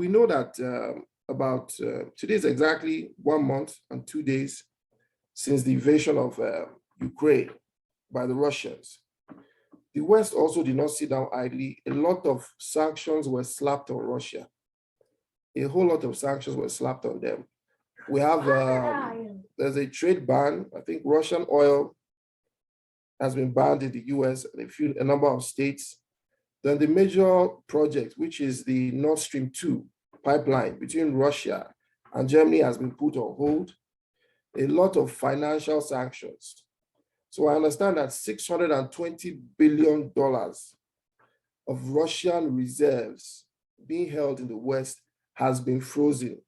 we know that today is exactly 1 month and 2 days since the invasion of Ukraine by the Russians. The West also did not sit down idly. A lot of sanctions were slapped on Russia. A whole lot of sanctions were slapped on them. We have, there's a trade ban. I think Russian oil has been banned in the US and a number of states. Then the major project, which is the Nord Stream 2 pipeline between Russia and Germany, has been put on hold. A lot of financial sanctions. So I understand that $620 billion of Russian reserves being held in the West has been frozen.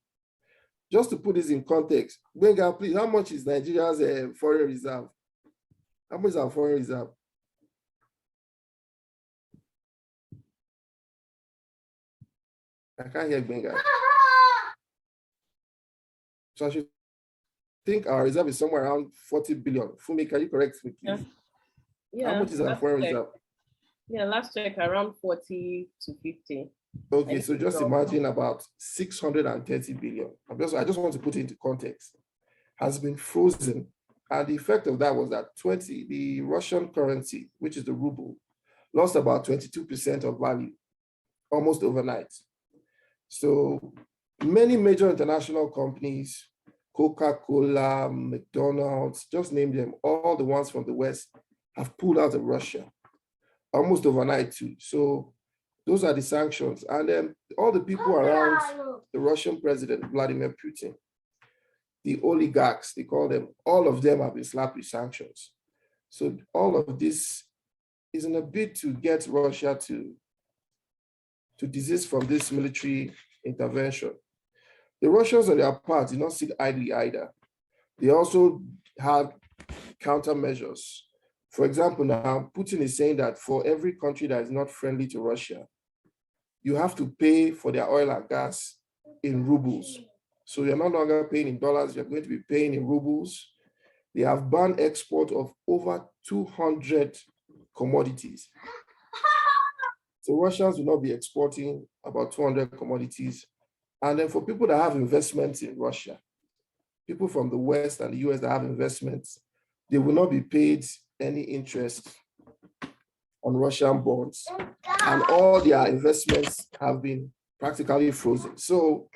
Just to put this in context, Benga, please, how much is Nigeria's foreign reserve? How much is our foreign reserve? I can't hear Benga. So I should think our reserve is somewhere around 40 billion. Fumi, can you correct me, please? Yeah. How much is our foreign reserve? Yeah, last check around 40 to 50. Okay, so just imagine about 630 billion. I just want to put it into context. Has been frozen. And the effect of that was that the Russian currency, which is the ruble, lost about 22% of value almost overnight. So many major international companies, Coca-Cola, McDonald's, just name them, all the ones from the West have pulled out of Russia almost overnight too. So those are the sanctions. And then all the people around the Russian president, Vladimir Putin, the oligarchs, they call them, all of them have been slapped with sanctions. So all of this is in a bid to get Russia to desist from this military intervention. The Russians on their part did not sit idly either. They also had countermeasures. For example, now Putin is saying that for every country that is not friendly to Russia, you have to pay for their oil and gas in rubles. So you're no longer paying in dollars, you're going to be paying in rubles. They have banned export of over 200 commodities. So Russians will not be exporting about 200 commodities. And then for people that have investments in Russia, people from the West and the US that have investments, they will not be paid any interest on Russian bonds. And all their investments have been practically frozen. So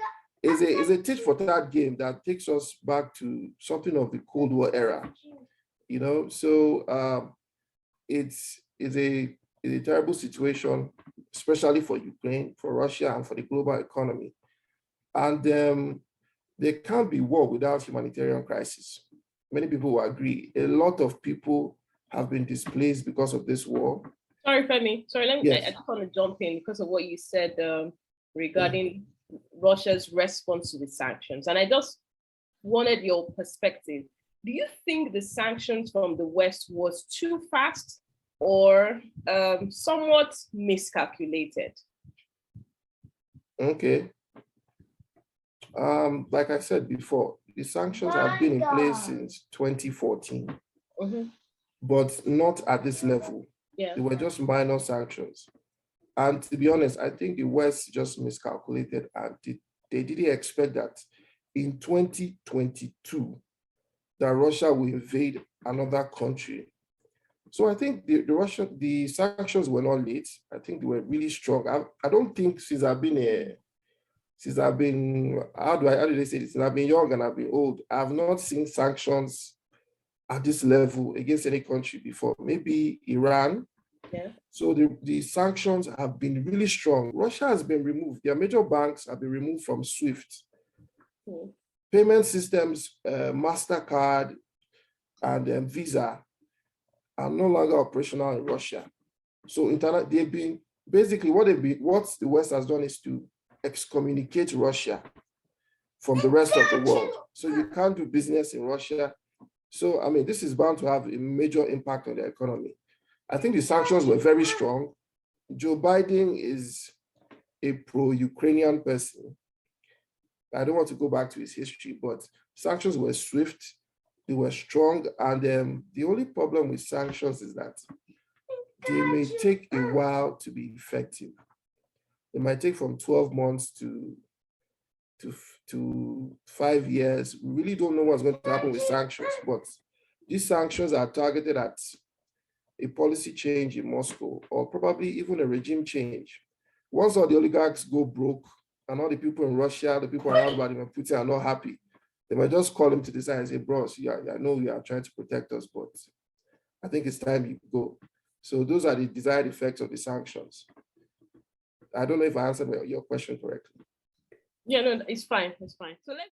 it's a tit for tat game that takes us back to something of the Cold War era. You know, so it's a terrible situation, especially for Ukraine, for Russia, and for the global economy. And there can't be war without humanitarian crisis. Many people will agree. A lot of people have been displaced because of this war. Sorry, Femi. Sorry, let me. Yes. I just want to jump in because of what you said regarding Russia's response to the sanctions, and I just wanted your perspective. Do you think the sanctions from the West was too fast or somewhat miscalculated? Okay. Like I said before, the sanctions have been in place since 2014, but not at this level. Yeah. They were just minor sanctions. And to be honest, I think the West just miscalculated and they didn't expect that in 2022, that Russia will invade another country. So I think the sanctions were not late. I think they were really strong. I don't think since I've been, how do they say this? Since I've been young and I've been old, I've not seen sanctions at this level against any country before. Maybe Iran. Yeah. So the sanctions have been really strong. Russia has been removed. Their major banks have been removed from SWIFT. Payment systems, MasterCard and Visa are no longer operational in Russia. So they've been, basically what the West has done is to excommunicate Russia from the rest of the world. So you can't do business in Russia. So, I mean, this is bound to have a major impact on the economy. I think the sanctions were very strong. Joe Biden is a pro-Ukrainian person. I don't want to go back to his history, but sanctions were swift, they were strong, and the only problem with sanctions is that they may take a while to be effective. It might take from 12 months to 5 years. We really don't know what's going to happen with sanctions, but these sanctions are targeted at a policy change in Moscow, or probably even a regime change. Once all the oligarchs go broke and all the people in Russia, the people around Vladimir Putin are not happy, they might just call him to the side and say, bros, yeah, I know you are trying to protect us, but I think it's time you go. So those are the desired effects of the sanctions. I don't know if I answered your question correctly. Yeah, no, it's fine. It's fine. So let's